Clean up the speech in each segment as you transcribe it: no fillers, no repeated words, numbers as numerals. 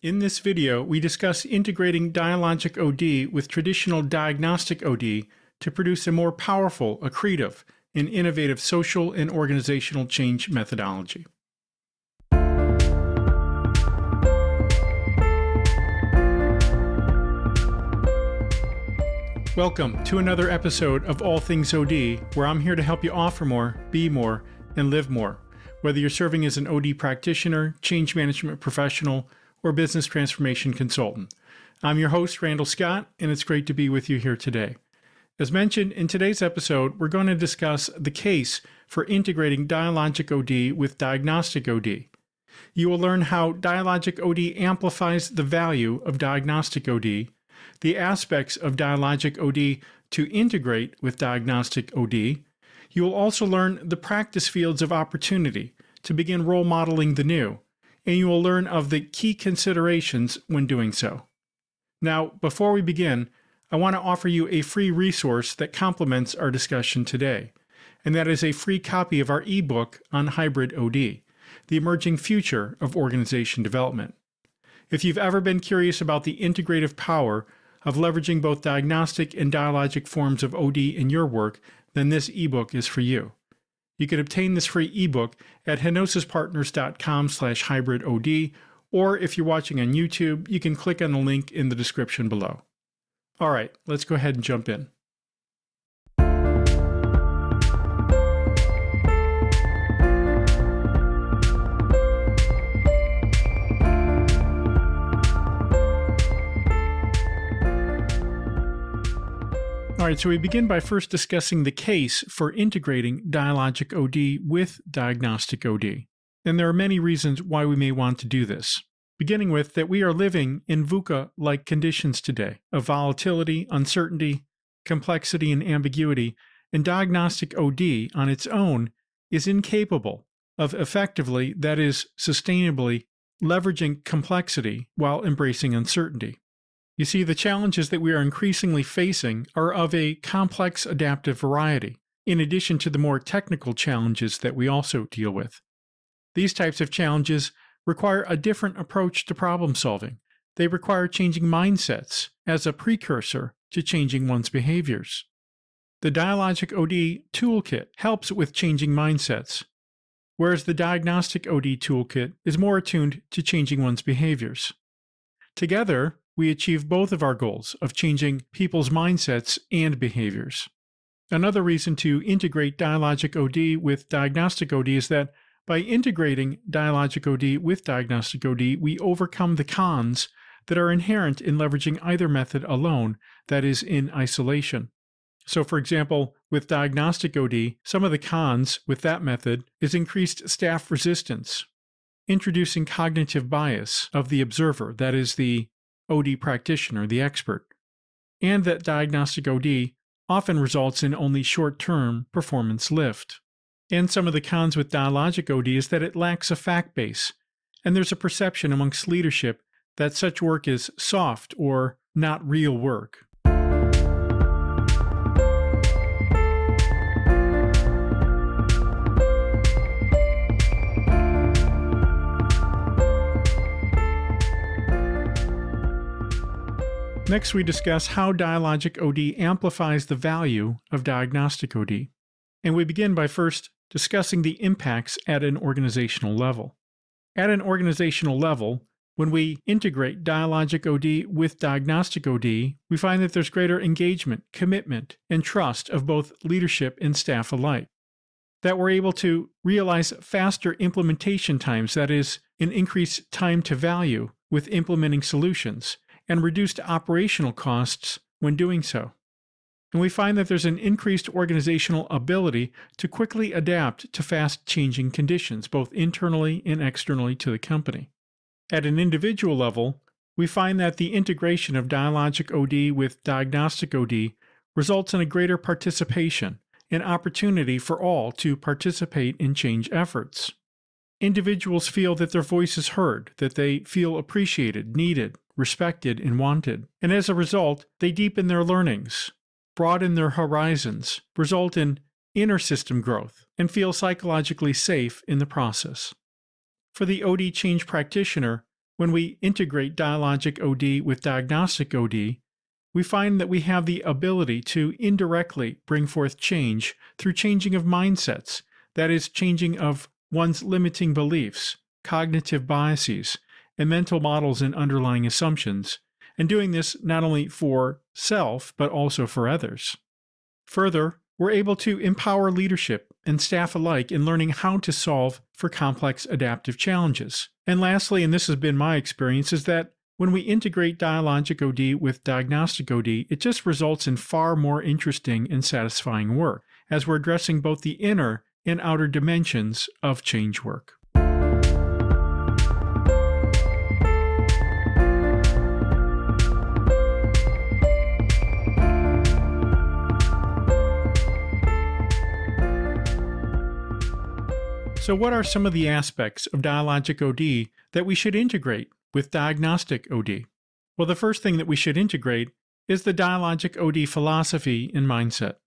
In this video, we discuss integrating Dialogic OD with traditional Diagnostic OD to produce a more powerful, accretive, and innovative social and organizational change methodology. Welcome to another episode of All Things OD, where I'm here to help you offer more, be more, and live more, whether you're serving as an OD practitioner, change management professional, or business transformation consultant. I'm your host, Randall Scott, and it's great to be with you here today. As mentioned in today's episode, we're going to discuss the case for integrating Dialogic OD with Diagnostic OD. You will learn how Dialogic OD amplifies the value of Diagnostic OD, the aspects of Dialogic OD to integrate with Diagnostic OD. You will also learn the practice fields of opportunity to begin role modeling the new, and you will learn of the key considerations when doing so. Now, before we begin, I want to offer you a free resource that complements our discussion today, and that is a free copy of our ebook on hybrid OD, the emerging future of organization development. If you've ever been curious about the integrative power of leveraging both diagnostic and dialogic forms of OD in your work, then this ebook is for you. You can obtain this free ebook at henosispartners.com/hybridod, or if you're watching on YouTube, you can click on the link in the description below. All right, let's go ahead and jump in. All right, so we begin by first discussing the case for integrating Dialogic OD with Diagnostic OD. And there are many reasons why we may want to do this. Beginning with that we are living in VUCA-like conditions today of volatility, uncertainty, complexity, and ambiguity, and Diagnostic OD on its own is incapable of effectively, that is, sustainably, leveraging complexity while embracing uncertainty. You see, the challenges that we are increasingly facing are of a complex adaptive variety, in addition to the more technical challenges that we also deal with. These types of challenges require a different approach to problem solving. They require changing mindsets as a precursor to changing one's behaviors. The Dialogic OD toolkit helps with changing mindsets, whereas the Diagnostic OD toolkit is more attuned to changing one's behaviors. Together, we achieve both of our goals of changing people's mindsets and behaviors. Another reason to integrate Dialogic OD with Diagnostic OD is that by integrating Dialogic OD with Diagnostic OD, we overcome the cons that are inherent in leveraging either method alone, that is, in isolation. So, for example, with Diagnostic OD, some of the cons with that method is increased staff resistance, introducing cognitive bias of the observer, that is, the OD practitioner, the expert, and that Diagnostic OD often results in only short-term performance lift. And some of the cons with Dialogic OD is that it lacks a fact base, and there's a perception amongst leadership that such work is soft or not real work. Next, we discuss how Dialogic OD amplifies the value of Diagnostic OD. And we begin by first discussing the impacts at an organizational level. At an organizational level, when we integrate Dialogic OD with Diagnostic OD, we find that there's greater engagement, commitment, and trust of both leadership and staff alike. That we're able to realize faster implementation times, that is, an increased time to value with implementing solutions, and reduced operational costs when doing so. And we find that there's an increased organizational ability to quickly adapt to fast-changing conditions, both internally and externally to the company. At an individual level, we find that the integration of Dialogic OD with Diagnostic OD results in a greater participation and opportunity for all to participate in change efforts. Individuals feel that their voice is heard, that they feel appreciated, needed, respected, and wanted. And as a result, they deepen their learnings, broaden their horizons, result in inner system growth, and feel psychologically safe in the process. For the OD change practitioner, When we integrate Dialogic OD with Diagnostic OD, we find that we have the ability to indirectly bring forth change through changing of mindsets, that is, changing of one's limiting beliefs, cognitive biases, and mental models and underlying assumptions, and doing this not only for self, but also for others. Further, we're able to empower leadership and staff alike in learning how to solve for complex adaptive challenges. And lastly, and this has been my experience, is that when we integrate Dialogic OD with Diagnostic OD, it just results in far more interesting and satisfying work, as we're addressing both the inner and outer dimensions of change work. So what are some of the aspects of Dialogic OD that we should integrate with Diagnostic OD? Well, the first thing that we should integrate is the Dialogic OD philosophy and mindset.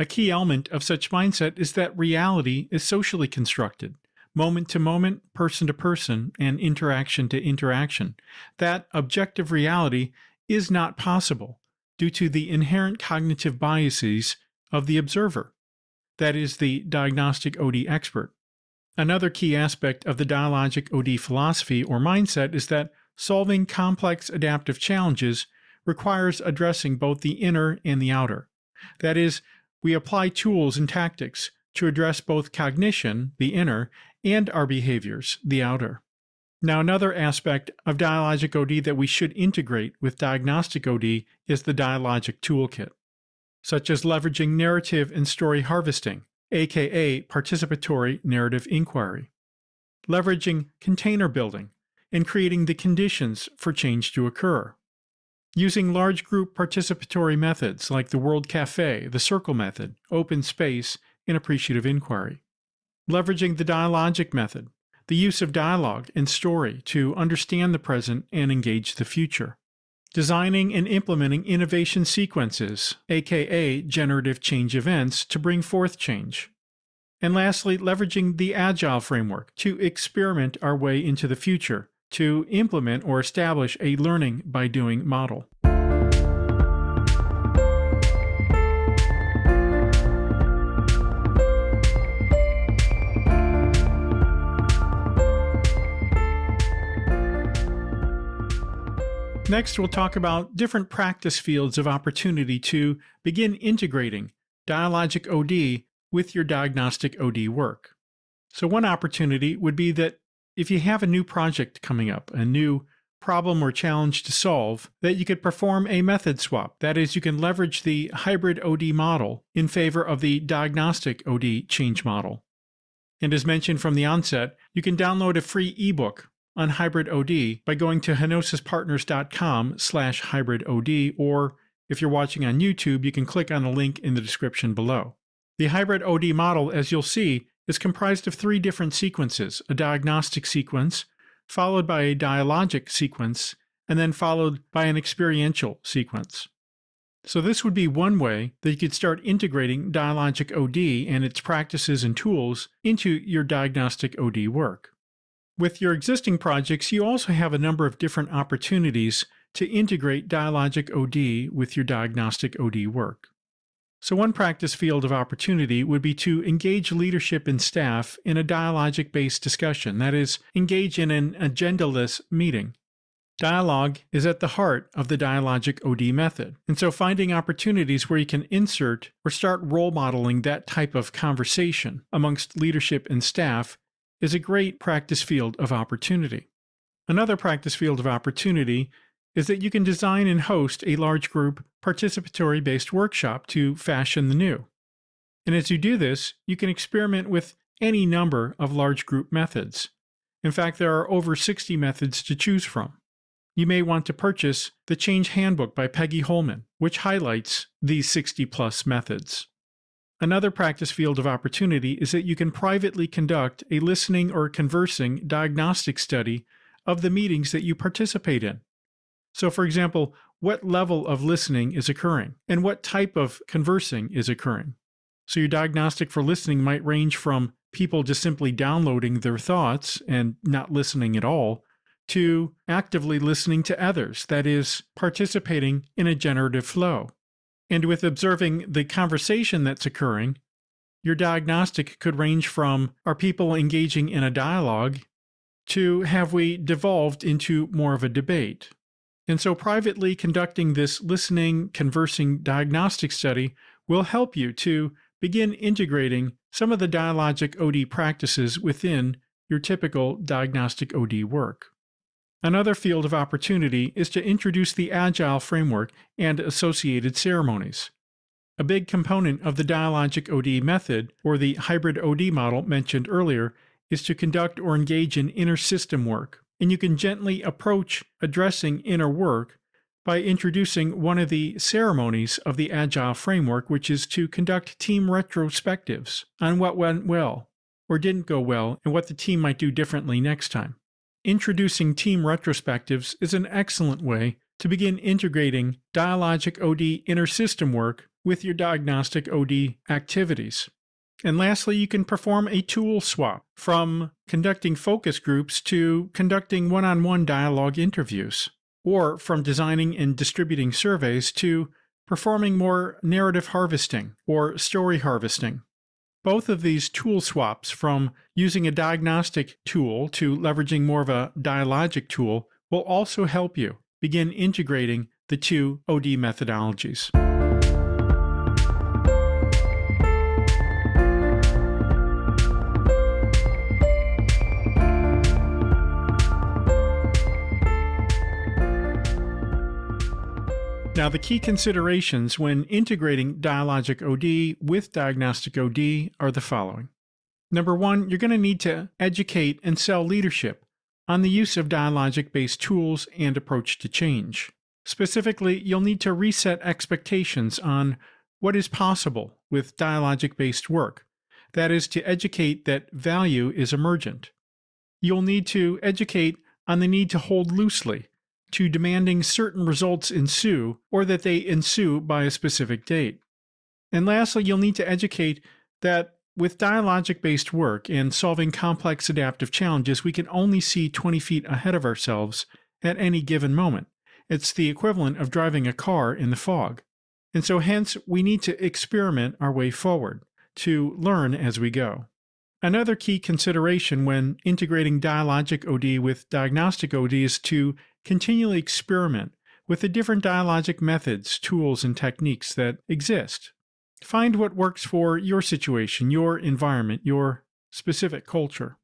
A key element of such mindset is that reality is socially constructed, moment to moment, person to person, and interaction to interaction. That objective reality is not possible due to the inherent cognitive biases of the observer, that is, the Diagnostic OD expert. Another key aspect of the Dialogic OD philosophy or mindset is that solving complex adaptive challenges requires addressing both the inner and the outer. That is, we apply tools and tactics to address both cognition, the inner, and our behaviors, the outer. Now, another aspect of Dialogic OD that we should integrate with Diagnostic OD is the Dialogic Toolkit, such as leveraging narrative and story harvesting, aka participatory narrative inquiry, leveraging container building and creating the conditions for change to occur, using large group participatory methods like the World Cafe, the Circle method, open space, and appreciative inquiry, leveraging the dialogic method, the use of dialogue and story to understand the present and engage the future, designing and implementing innovation sequences, aka generative change events, to bring forth change. And lastly, leveraging the Agile framework to experiment our way into the future, to implement or establish a learning by doing model. Next, we'll talk about different practice fields of opportunity to begin integrating Dialogic OD with your Diagnostic OD work. So one opportunity would be that if you have a new project coming up, a new problem or challenge to solve, that you could perform a method swap. That is, you can leverage the hybrid OD model in favor of the Diagnostic OD change model. And as mentioned from the onset, you can download a free ebook on hybrid OD by going to henosispartners.com/hybrid OD, or if you're watching on YouTube, you can click on the link in the description below. The hybrid OD model, as you'll see, is comprised of 3 different sequences: a diagnostic sequence, followed by a dialogic sequence, and then followed by an experiential sequence. So this would be one way that you could start integrating Dialogic OD and its practices and tools into your Diagnostic OD work. With your existing projects, you also have a number of different opportunities to integrate Dialogic OD with your Diagnostic OD work. So one practice field of opportunity would be to engage leadership and staff in a dialogic-based discussion, that is, engage in an agendaless meeting. Dialogue is at the heart of the Dialogic OD method, and so finding opportunities where you can insert or start role modeling that type of conversation amongst leadership and staff is a great practice field of opportunity. Another practice field of opportunity is that you can design and host a large group participatory-based workshop to fashion the new. And as you do this, you can experiment with any number of large group methods. In fact, there are over 60 methods to choose from. You may want to purchase the Change Handbook by Peggy Holman, which highlights these 60-plus methods. Another practice field of opportunity is that you can privately conduct a listening or conversing diagnostic study of the meetings that you participate in. So, for example, what level of listening is occurring and what type of conversing is occurring. So your diagnostic for listening might range from people just simply downloading their thoughts and not listening at all, to actively listening to others, that is, participating in a generative flow. And with observing the conversation that's occurring, your diagnostic could range from, are people engaging in a dialogue, to have we devolved into more of a debate. And so privately conducting this listening, conversing diagnostic study will help you to begin integrating some of the Dialogic OD practices within your typical Diagnostic OD work. Another field of opportunity is to introduce the Agile framework and associated ceremonies. A big component of the Dialogic OD method, or the hybrid OD model mentioned earlier, is to conduct or engage in inner system work, and you can gently approach addressing inner work by introducing one of the ceremonies of the Agile framework, which is to conduct team retrospectives on what went well or didn't go well and what the team might do differently next time. Introducing team retrospectives is an excellent way to begin integrating Dialogic OD inner system work with your Diagnostic OD activities. And lastly, you can perform a tool swap from conducting focus groups to conducting one-on-one dialogue interviews, or from designing and distributing surveys to performing more narrative harvesting or story harvesting. Both of these tool swaps, from using a diagnostic tool to leveraging more of a dialogic tool, will also help you begin integrating the two OD methodologies. Now, the key considerations when integrating Dialogic OD with Diagnostic OD are the following. Number one, you're going to need to educate and sell leadership on the use of dialogic-based tools and approach to change. Specifically, you'll need to reset expectations on what is possible with dialogic-based work. That is, to educate that value is emergent. You'll need to educate on the need to hold loosely, to demanding certain results ensue, or that they ensue by a specific date. And lastly, you'll need to educate that with dialogic-based work and solving complex adaptive challenges, we can only see 20 feet ahead of ourselves at any given moment. It's the equivalent of driving a car in the fog. And so hence, we need to experiment our way forward, to learn as we go. Another key consideration when integrating Dialogic OD with Diagnostic OD is to continually experiment with the different dialogic methods, tools, and techniques that exist. Find what works for your situation, your environment, your specific culture.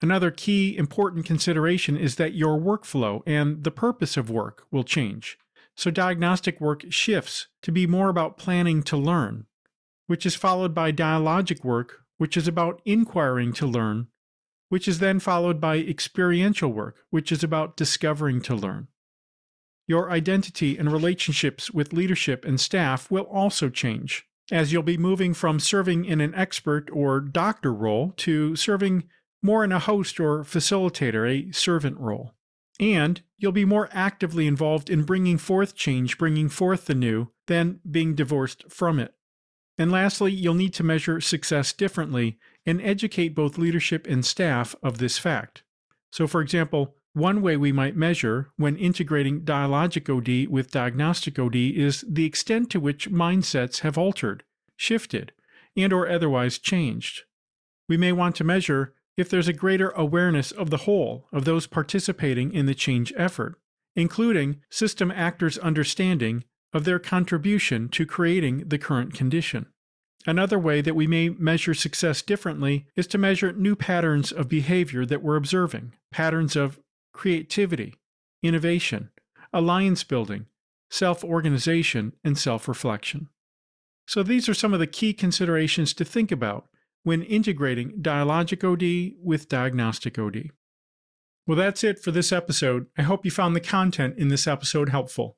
Another key important consideration is that your workflow and the purpose of work will change. So diagnostic work shifts to be more about planning to learn, which is followed by dialogic work, which is about inquiring to learn, which is then followed by experiential work, which is about discovering to learn. Your identity and relationships with leadership and staff will also change, as you'll be moving from serving in an expert or doctor role to serving more in a host or facilitator, a servant role. And you'll be more actively involved in bringing forth change, bringing forth the new, than being divorced from it. And lastly, you'll need to measure success differently and educate both leadership and staff of this fact. So for example, one way we might measure when integrating Dialogic OD with Diagnostic OD is the extent to which mindsets have altered, shifted, and or otherwise changed. We may want to measure if there's a greater awareness of the whole of those participating in the change effort, including system actors' understanding of their contribution to creating the current condition. Another way that we may measure success differently is to measure new patterns of behavior that we're observing, patterns of creativity, innovation, alliance building, self-organization, and self-reflection. So these are some of the key considerations to think about when integrating Dialogic OD with Diagnostic OD. Well, that's it for this episode. I hope you found the content in this episode helpful.